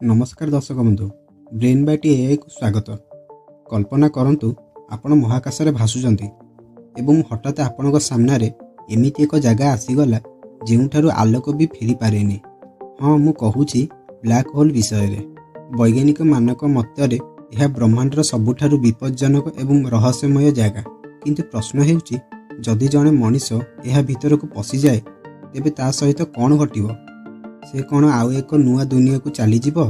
नमस्कार दर्शक बंधु ब्रेनबाइट एआई को स्वागत। कल्पना करंतु आपण महाकाश रे भासुचंती एवं हठात आपण सामने एमिति एक जगह आसीगला जेउठारु आलोक भी फेरी पारेनी। हाँ मु कहूची ब्लैक होल विषय रे। वैज्ञानिक मानक मतरे यह ब्रह्मांडर सबुठारु विपज्जनक एवं रहस्यमय जगह। किंतु प्रश्न हेउची जदि जणे मनीष यह भीतर को पशि जाए तेबे ता सहित कौन घटिबो? से कौन आउ एक नुआ दुनिया को चली जीवो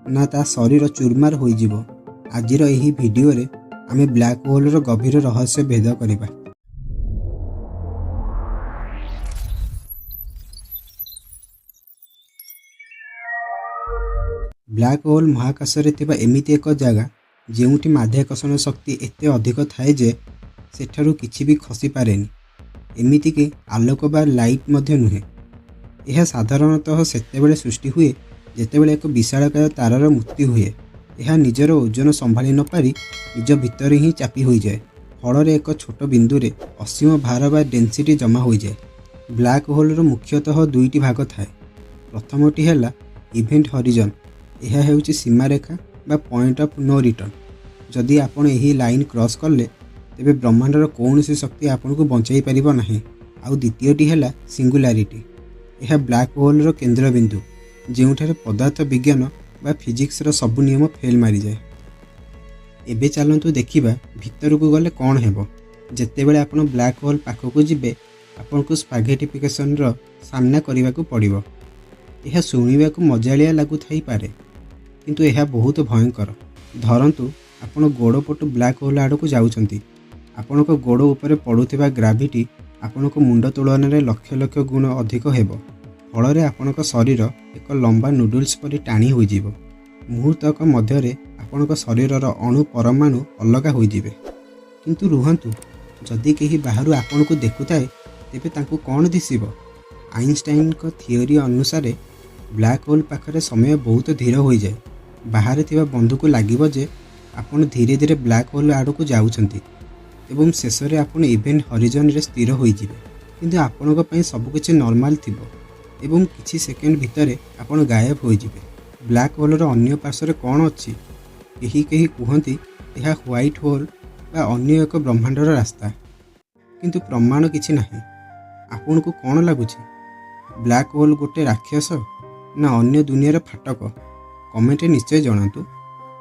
ना ता शरीर चूरमार होई जीवो? आजिर एही भिडियो रे आमे ब्लैक होल रो गभीर रहस्य भेद करिबा। ब्लैक होल महाकाश रे थिबा एमिति एक जगह जेउठी माध्याकर्षण शक्ति एते अधिक थाए जे सेठारु किछि भी खसी पारेनी। एमिति कि आलोक बा लाइट मध्य नुहे। यह साधारणतः सेतेबेले सृष्टि हुए जेतेबेले एक विशालकाय तारार मृत्यु हुए। यह निजर ओजन संभाली न पारी निज भितर ही चापी हो जाए। फल एक छोट बिंदु रे असीम भार बा डेंसिटी जमा हो जाए। ब्लैक होल रो मुख्यतः दुईटी भाग थाए। प्रथमटी हैला इवेंट हॉरिजन। यह हेउची सीमारेखा बा पॉइंट ऑफ नो रिटर्न। जदि आपण एही लाइन क्रॉस करले तेबे ब्रह्मांडर कौनसी शक्ति आपन को बचाई परिबो नाही। आउ द्वितीयटी हैला सिंगुलारिटी। यह ब्लैक होल रो केंद्र बिंदु जेउठारे पदार्थ विज्ञान बा फिजिक्स रो सब नियम फेल मारी जाए। एबे चलंतु देखिबा भितर को गले कौन हेबो। जेतेबेले आपण ब्लैक होल पाखकु जिबे आपन को स्पैगेटिफिकेशन रो सामना करिवा को पड़िबो। यह सुनिबा को मजालिया लागु थाई पारे किंतु यह बहुत भयंकर। धरंतु आपण गोड़ पटु ब्लैक होल आड़ को जाउछंती। आपण को गोड़ ऊपर पड़ुथिबा ग्राविटी आपण को मुंड तुलन में लक्ष लक्ष गुण अधिक हेबो। फल आपण शरीर एक लंबा नूडल्स परि टाणी हो जीवो। मुहूर्तक मध्य आपण शरीर अणु परमाणु अलग हो जिवे। किंतु रुहंतु जदि केही बाहरु आपण को देखुताए तेबे तांकु कौन दिसिबो? आइंस्टाइन को थियोरी अनुसार ब्लैक होल पाखरे समय बहुत धीर हो जाए। बाहर थिबा बंधु को लागिबो जे आपण धीरे धीरे ब्लैक होल आड़ को जाउछंती एवं शेष में आप इवेंट हॉरिजन रे स्थिर हो जिवे। किंतु आपणक पई सब किछि नॉर्मल थिबो एवं किछि सेकेंड भितर आपण गायब हो जिवे। ब्लैक होल रो अन्य पार्श्व कौन अच्छी? केही केही कहती यह व्हाइट होल बा अन्य एक ब्रह्मांडर रास्ता। किंतु प्रमाण किछि नाही। आपन को कौन लगुछि ब्लैक होल गोटे राक्षस ना अन्य दुनियार फाटक? कमेंट निश्चय जणातु।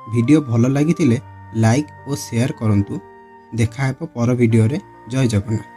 वीडियो भल लगी लाइक और शेयर करंतु। देखा हेबो पर वीडियो रे। जय जगन्नाथ।